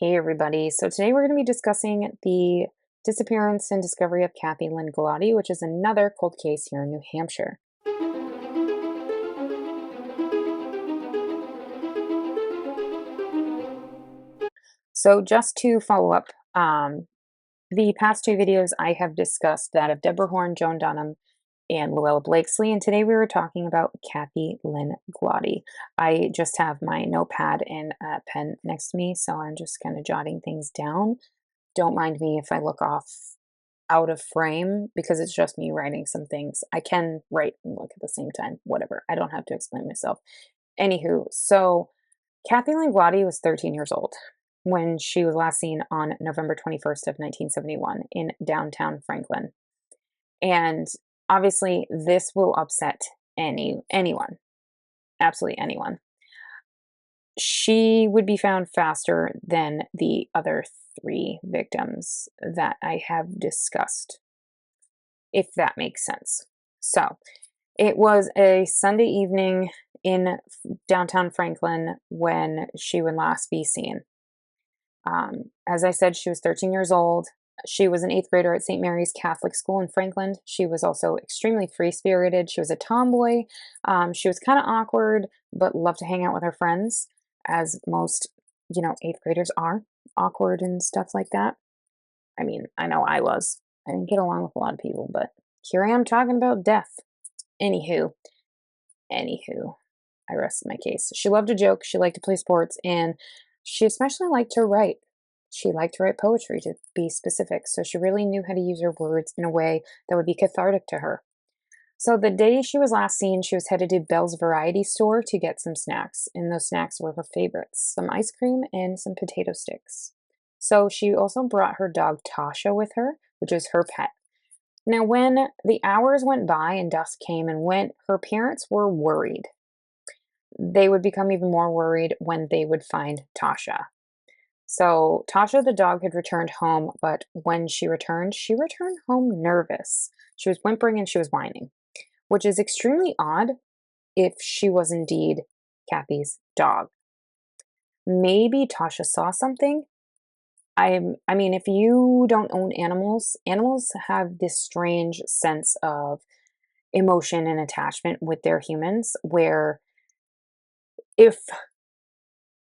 Hey everybody. So today we're going to be discussing the disappearance and discovery of Kathy Lynn Gloddy, which is another cold case here in New Hampshire. So just to follow up, the past two videos I have discussed that of Deborah Horn, Joan Dunham, and Luella Blakesley, and today we were talking about Kathy Lynn Gloddy. I just have my notepad and a pen next to me, so I'm just kind of jotting things down. Don't mind me if I look off out of frame because it's just me writing some things. I can write and look at the same time, whatever. I don't have to explain myself. Anywho, so Kathy Lynn Gloddy was 13 years old when she was last seen on November 21st of 1971 in downtown Franklin. And obviously this will upset anyone, absolutely anyone. She would be found faster than the other three victims that I have discussed, if that makes sense. So, it was a Sunday evening in downtown Franklin when she would last be seen. As I said, she was 13 years old. She was an eighth grader at St. Mary's Catholic School in Franklin. She was also extremely free spirited. She was a tomboy. She was kind of awkward, but loved to hang out with her friends, as most, eighth graders are awkward and stuff like that. I mean, I know I was. I didn't get along with a lot of people, but here I am talking about death. Anywho, I rested my case. She loved to joke. She liked to play sports, and she especially liked to write. She liked to write poetry, to be specific, so she really knew how to use her words in a way that would be cathartic to her. So the day she was last seen, she was headed to Bell's Variety Store to get some snacks, and those snacks were her favorites, some ice cream and some potato sticks. So she also brought her dog Tasha with her, which is her pet. Now, when the hours went by and dusk came and went, her parents were worried. They would become even more worried when they would find Tasha. So Tasha the dog had returned home, but when she returned home nervous. She was whimpering and she was whining, which is extremely odd if she was indeed Kathy's dog. Maybe Tasha saw something. I mean, if you don't own animals, animals have this strange sense of emotion and attachment with their humans where if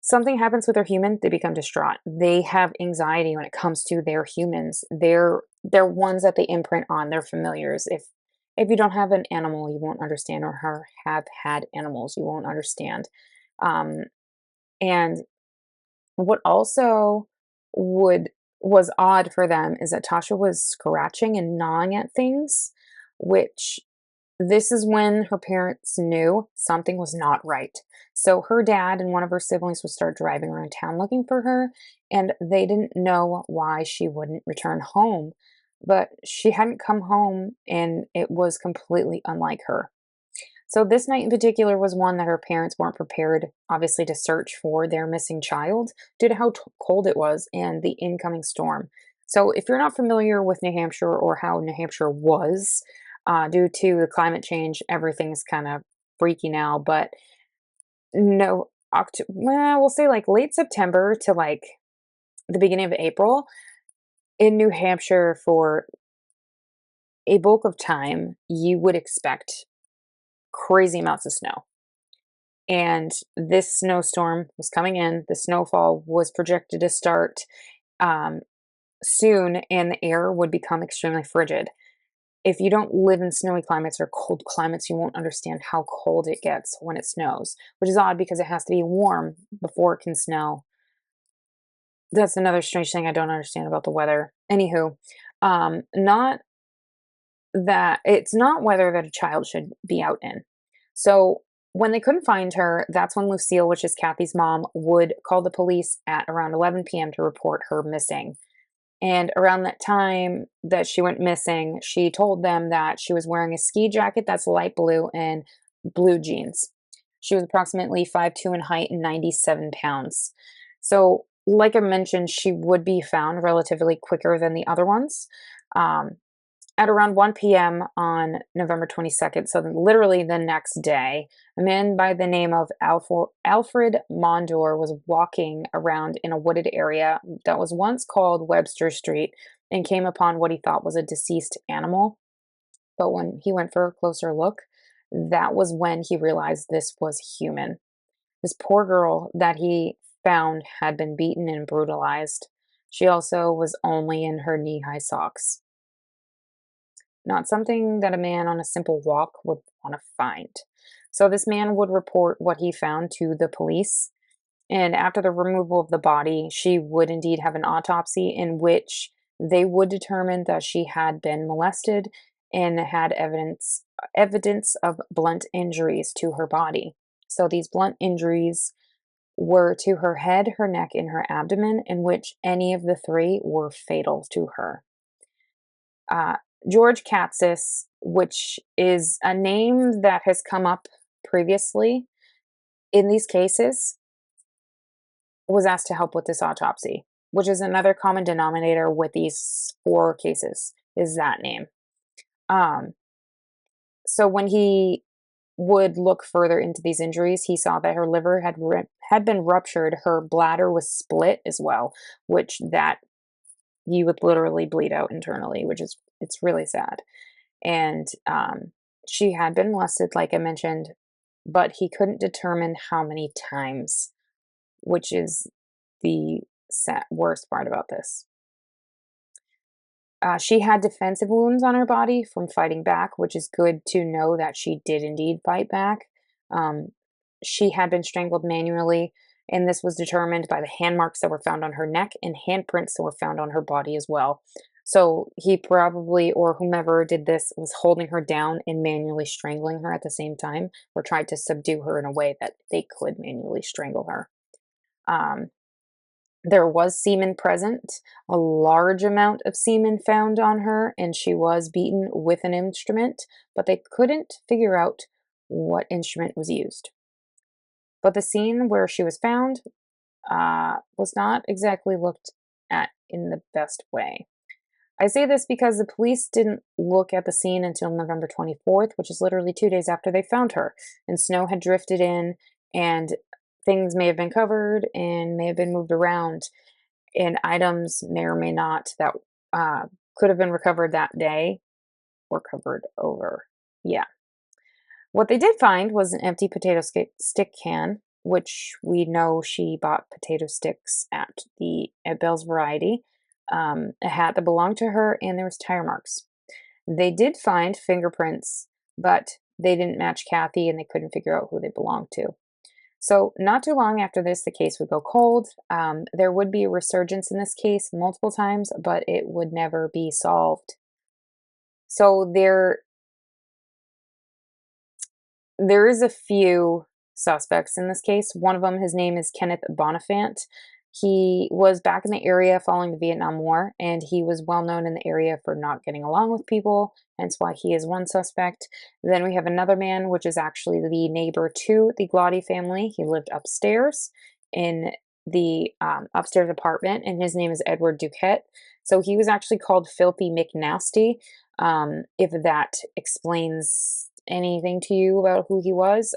something happens with their human, they become distraught. They have anxiety when it comes to their humans. They're ones that they imprint on their familiars. If you don't have an animal, you won't understand, or have had animals, you won't understand. Um, and what also would was odd for them is that Tasha was scratching and gnawing at things, which this is when her parents knew something was not right. So her dad and one of her siblings would start driving around town looking for her, and they didn't know why she wouldn't return home. But she hadn't come home, and it was completely unlike her. So this night in particular was one that her parents weren't prepared, obviously, to search for their missing child due to how cold it was and the incoming storm. So if you're not familiar with New Hampshire or how New Hampshire was, due to the climate change, everything's kind of freaky now. But no, well, we'll say like late September to like the beginning of April in New Hampshire for a bulk of time, you would expect crazy amounts of snow. And this snowstorm was coming in. The snowfall was projected to start um, soon, and the air would become extremely frigid. If you don't live in snowy climates or cold climates, you won't understand how cold it gets when it snows, which is odd because it has to be warm before it can snow. That's another strange thing I don't understand about the weather. Anywho, not that it's not weather that a child should be out in. So when they couldn't find her, that's when Lucille, which is Kathy's mom, would call the police at around 11 p.m. to report her missing. And around that time that she went missing, she told them that she was wearing a ski jacket that's light blue and blue jeans. She was approximately 5'2" in height and 97 pounds. So, like I mentioned, she would be found relatively quicker than the other ones. Um, At around 1 p.m. on November 22nd, so literally the next day, a man by the name of Alfred Mondor was walking around in a wooded area that was once called Webster Street and came upon what he thought was a deceased animal. But when he went for a closer look, that was when he realized this was human. This poor girl that he found had been beaten and brutalized. She also was only in her knee high socks. Not something that a man on a simple walk would want to find. So, this man would report what he found to the police. And after the removal of the body, she would indeed have an autopsy in which they would determine that she had been molested and had evidence of blunt injuries to her body. So these blunt injuries were to her head, her neck, and her abdomen, in which any of the three were fatal to her. Uh, George Katzis, which is a name that has come up previously in these cases, was asked to help with this autopsy, which is another common denominator with these four cases, is that name. Um, so when he would look further into these injuries, he saw that her liver had been ruptured, her bladder was split as well, which that you would literally bleed out internally, which is it's really sad. And she had been molested, like I mentioned, but he couldn't determine how many times, which is the worst part about this. She had defensive wounds on her body from fighting back, which is good to know that she did indeed fight back. Um, she had been strangled manually, and this was determined by the hand marks that were found on her neck and handprints that were found on her body as well. So he probably, or whomever did this, was holding her down and manually strangling her at the same time, or tried to subdue her in a way that they could manually strangle her. Um, there was semen present, a large amount of semen found on her, and she was beaten with an instrument, but they couldn't figure out what instrument was used. But the scene where she was found was not exactly looked at in the best way. I say this because the police didn't look at the scene until November 24th, which is literally 2 days after they found her, and snow had drifted in, and things may have been covered and may have been moved around, and items may or may not that could have been recovered that day were covered over. Yeah. What they did find was an empty potato stick can, which we know she bought potato sticks at Bell's Variety, a hat that belonged to her, and there was tire marks. They did find fingerprints, but they didn't match Kathy, and they couldn't figure out who they belonged to. So, not too long after this, the case would go cold. There would be a resurgence in this case multiple times, but it would never be solved. So, there is a few suspects in this case. One of them, his name is Kenneth Bonifant. He was back in the area following the Vietnam War, and he was well known in the area for not getting along with people, hence why he is one suspect. Then we have another man, which is actually the neighbor to the Gloddy family. He lived upstairs in the upstairs apartment, and his name is Edward Duquette. So he was actually called Filthy McNasty. If that explains anything to you about who he was,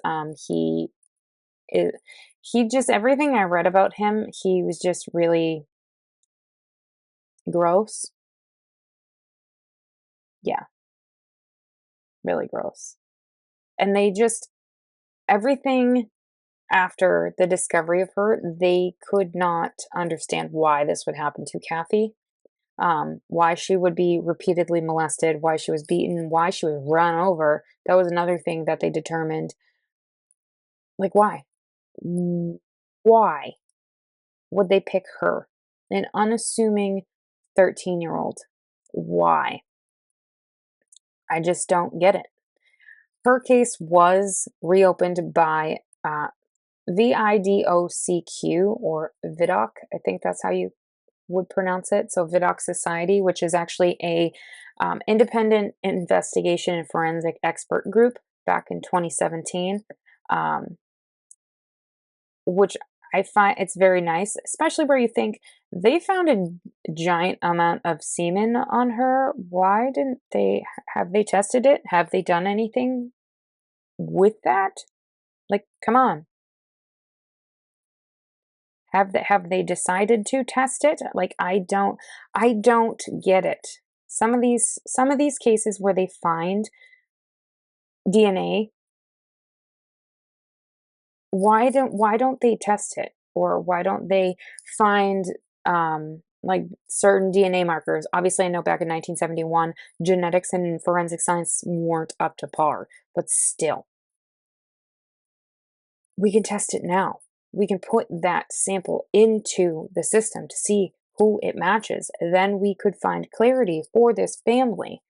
he just everything I read about him, he was just really gross. Yeah, really gross. And they just everything after the discovery of her, they could not understand why this would happen to Kathy. Why she would be repeatedly molested, why she was beaten, why she was run over. That was another thing that they determined. Like, why? Why would they pick her? An unassuming 13-year-old. Why? I just don't get it. Her case was reopened by VIDOCQ, or VIDOC. I think that's how you would pronounce it. So VIDOC Society, which is actually a independent investigation and forensic expert group back in 2017, which I find it's very nice, especially where you think They found a giant amount of semen on her. Why didn't they have they tested it? Have they done anything with that? Like, come on. Have they decided to test it? Like, I don't get it. Some of these cases where they find DNA, why don't they test it? Or why don't they find like certain DNA markers? Obviously, I know back in 1971, genetics and forensic science weren't up to par, but still, we can test it now. We can put that sample into the system to see who it matches. Then we could find clarity for this family.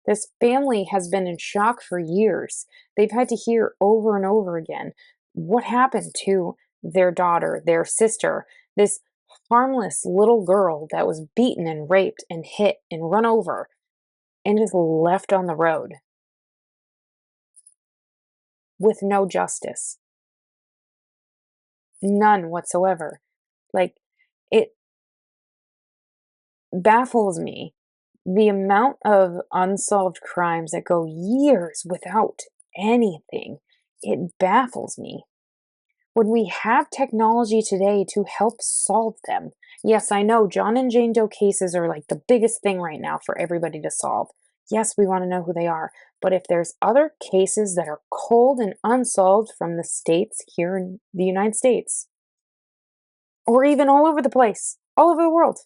This family has been in shock for years. They've had to hear over and over again what happened to their daughter, their sister, this harmless little girl that was beaten and raped and hit and run over and just left on the road with no justice. None whatsoever. Like, it baffles me the amount of unsolved crimes that go years without anything. It baffles me. When we have technology today to help solve them. Yes, I know John and Jane Doe cases are like the biggest thing right now for everybody to solve. Yes, we want to know who they are. But if there's other cases that are cold and unsolved from the states here in the United States, or even all over the place, all over the world,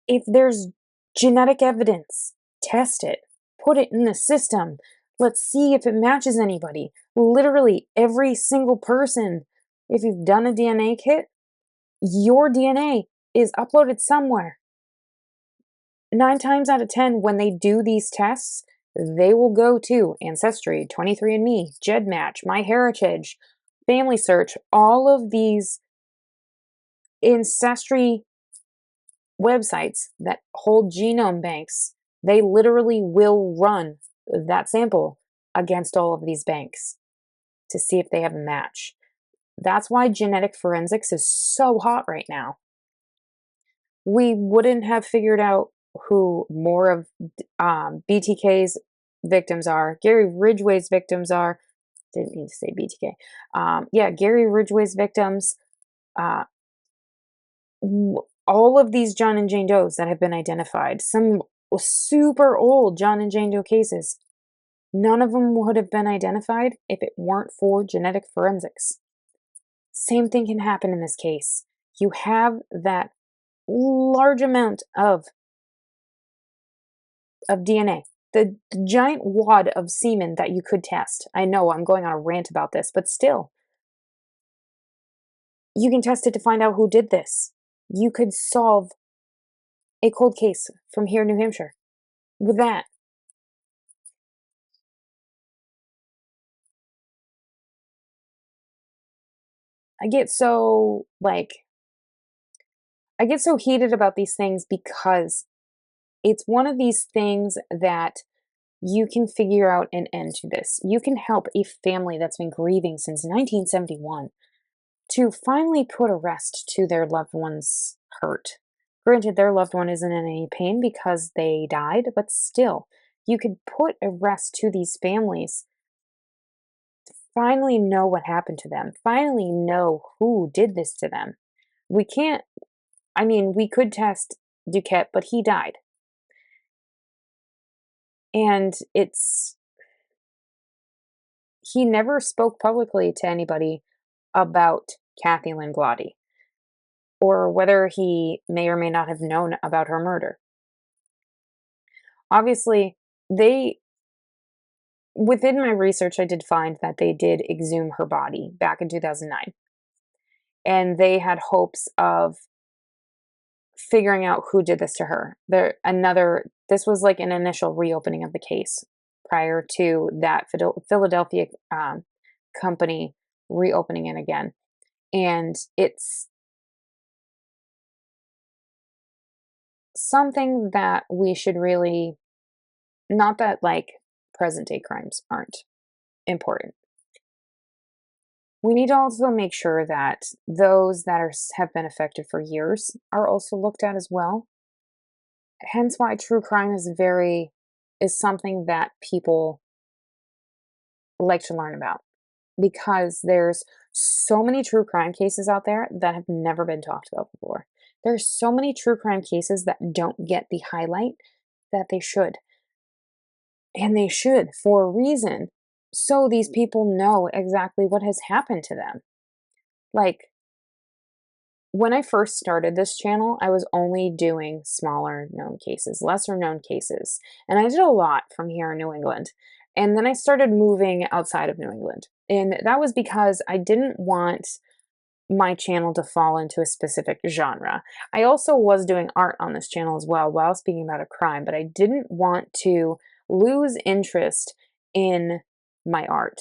if there's genetic evidence, test it, put it in the system. Let's see if it matches anybody. Literally every single person, if you've done a DNA kit, your DNA is uploaded somewhere. 9 times out of 10, when they do these tests, they will go to Ancestry, 23andMe, GEDmatch, MyHeritage, Family Search, all of these ancestry websites that hold genome banks. They literally will run that sample against all of these banks to see if they have a match. That's why genetic forensics is so hot right now. We wouldn't have figured out who more of BTK's victims are, Gary Ridgway's victims are. Didn't mean to say BTK. Yeah, Gary Ridgway's victims. Uh, all of these John and Jane Does that have been identified, some super old John and Jane Doe cases, none of them would have been identified if it weren't for genetic forensics. Same thing can happen in this case. You have that large amount of DNA, the giant wad of semen that you could test. I know I'm going on a rant about this, but still, you can test it to find out who did this. You could solve a cold case from here in New Hampshire with that. I get so like I get so heated about these things because it's one of these things that you can figure out an end to this. You can help a family that's been grieving since 1971 to finally put a rest to their loved one's hurt. Granted, their loved one isn't in any pain because they died, but still, you could put a rest to these families. Finally know what happened to them. Finally know who did this to them. We can't, I mean, we could test Duquette, but he died. And he never spoke publicly to anybody about Kathy Lynn Gloddy or whether he may or may not have known about her murder. Obviously, within my research, I did find that they did exhume her body back in 2009. And they had hopes of figuring out who did this to her. This was like an initial reopening of the case prior to that Philadelphia company reopening it again. And it's something that we should really, not that like present day crimes aren't important. We need to also make sure that those that have been affected for years are also looked at as well. Hence why true crime is something that people like to learn about, because there's so many true crime cases out there that have never been talked about before. There's so many true crime cases that don't get the highlight that they should. And they should, for a reason. So these people know exactly what has happened to them. Like, when I first started this channel, I was only doing smaller known cases, lesser known cases. And I did a lot from here in New England. And then I started moving outside of New England. And that was because I didn't want my channel to fall into a specific genre. I also was doing art on this channel as well while speaking about a crime, but I didn't want to lose interest in my art.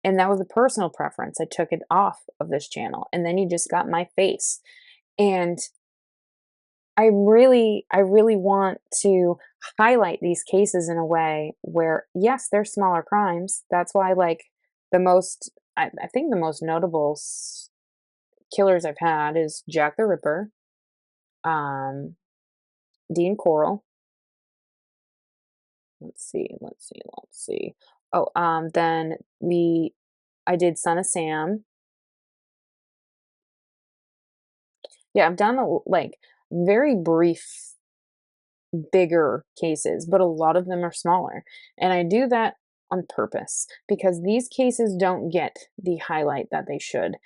And that was a personal preference. I took it off of this channel, and then you just got my face. And I really want to highlight these cases in a way where, yes, they're smaller crimes. That's why, like, I think the most notable killers I've had is Jack the Ripper, um, Dean Coral. Let's see. Oh, then I did Son of Sam. Yeah, I've done like very brief, bigger cases, but a lot of them are smaller. And I do that on purpose because these cases don't get the highlight that they should.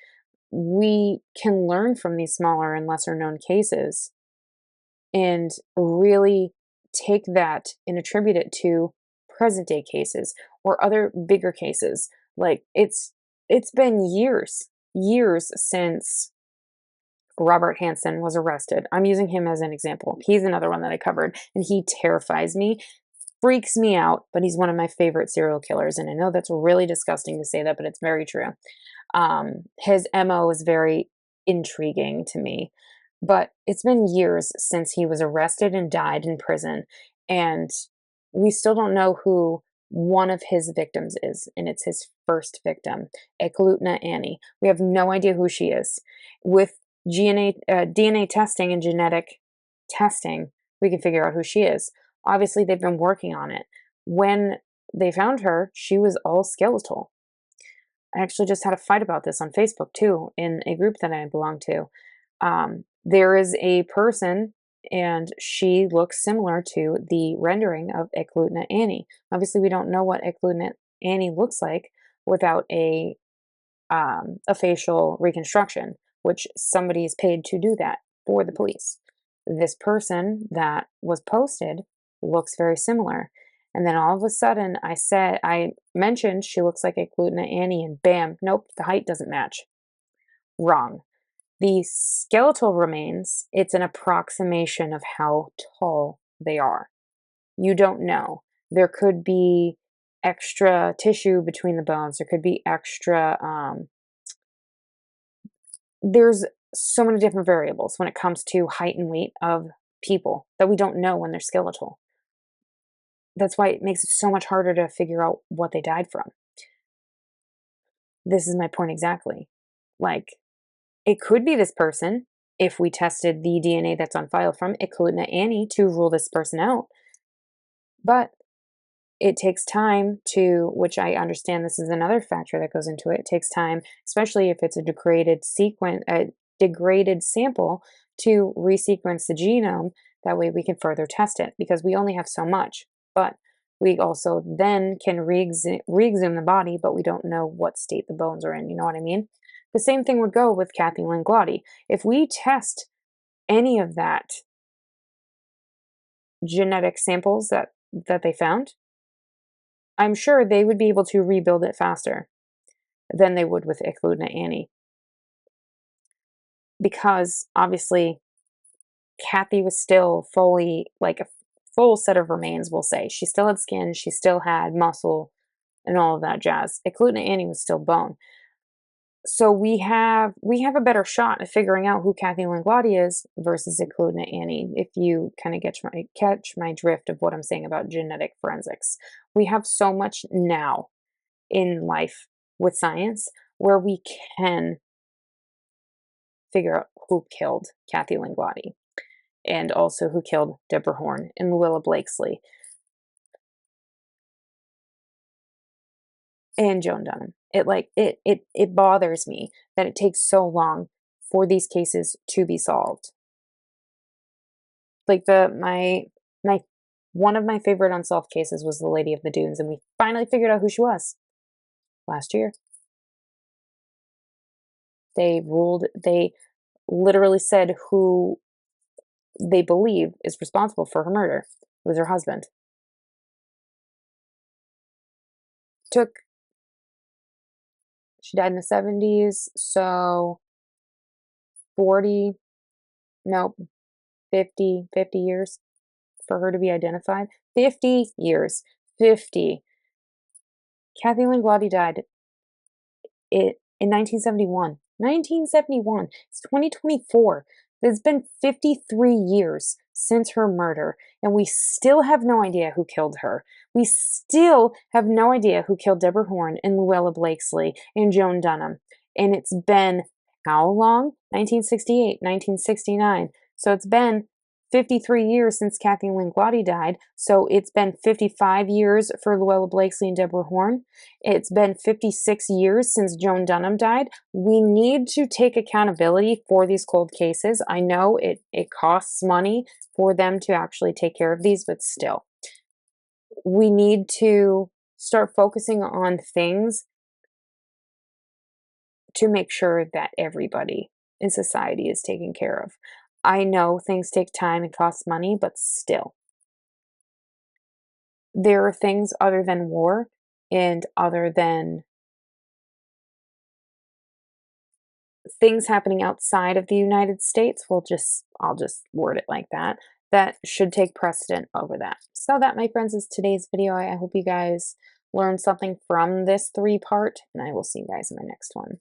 We can learn from these smaller and lesser known cases and really take that and attribute it to present day cases or other bigger cases. Like, it's been years since Robert Hansen was arrested. I'm using him as an example. He's another one that I covered, and he terrifies me, freaks me out, but he's one of my favorite serial killers. And I know that's really disgusting to say that, but it's very true. His MO is very intriguing to me, but it's been years since he was arrested and died in prison, and we still don't know who one of his victims is, and it's his first victim, Ekalutna Annie. We have no idea who she is. With DNA testing and genetic testing, we can figure out who she is. Obviously, they've been working on it. When they found her, she was all skeletal. I actually just had a fight about this on Facebook too, in a group that I belong to. There is a person, and she looks similar to the rendering of Eklutna Annie. Obviously, we don't know what Eklutna Annie looks like without a facial reconstruction, which somebody is paid to do that for the police. This person that was posted looks very similar. And then all of a sudden, I mentioned she looks like Eklutna Annie, and bam, nope, the height doesn't match. Wrong. The skeletal remains, it's an approximation of how tall they are. You don't know. There could be extra tissue between the bones. There could be extra, there's so many different variables when it comes to height and weight of people that we don't know when they're skeletal. That's why it makes it so much harder to figure out what they died from. This is my point exactly. Like, it could be this person if we tested the DNA that's on file from Eklutna Annie to rule this person out. But it takes time to, which I understand this is another factor that goes into it. It takes time, especially if it's a degraded sample, to resequence the genome. That way we can further test it because we only have so much. But we also then can re-exhume the body, but we don't know what state the bones are in. You know what I mean? The same thing would go with Kathy Lynn Gloddy. If we test any of that genetic samples that they found, I'm sure they would be able to rebuild it faster than they would with Eklutna Annie. Because obviously, Kathy was still fully, like a full set of remains, we'll say. She still had skin, she still had muscle, and all of that jazz. Eklutna Annie was still bone. So we have a better shot at figuring out who Kathy Lynn Gloddy is versus Eklutna Annie, if you kind of catch my drift of what I'm saying about genetic forensics. We have so much now in life with science where we can figure out who killed Kathy Lynn Gloddy and also who killed Deborah Horn and Luella Blakesley and Joan Dunham. It bothers me that it takes so long for these cases to be solved. Like my one of my favorite unsolved cases was the Lady of the Dunes, and we finally figured out who she was last year. They literally said who they believe is responsible for her murder. It was her husband. She died in the 70s, so 40, nope, 50 years for her to be identified. 50 years. 50. Kathy Lynn Gloddy died in 1971. 1971. It's 2024. It's been 53 years since her murder, and we still have no idea who killed her. We still have no idea who killed Deborah Horn and Luella Blakesley and Joan Dunham. And it's been how long? 1968, 1969. So it's been 53 years since Kathy Lynn Gloddy died. So it's been 55 years for Luella Blakesley and Deborah Horn. It's been 56 years since Joan Dunham died. We need to take accountability for these cold cases. I know it costs money for them to actually take care of these, but still, we need to start focusing on things to make sure that everybody in society is taken care of. I know things take time and cost money, but still, there are things other than war and other than things happening outside of the United States. I'll just word it like that. That should take precedent over that. So that, my friends, is today's video. I hope you guys learned something from this 3-part, and I will see you guys in my next one.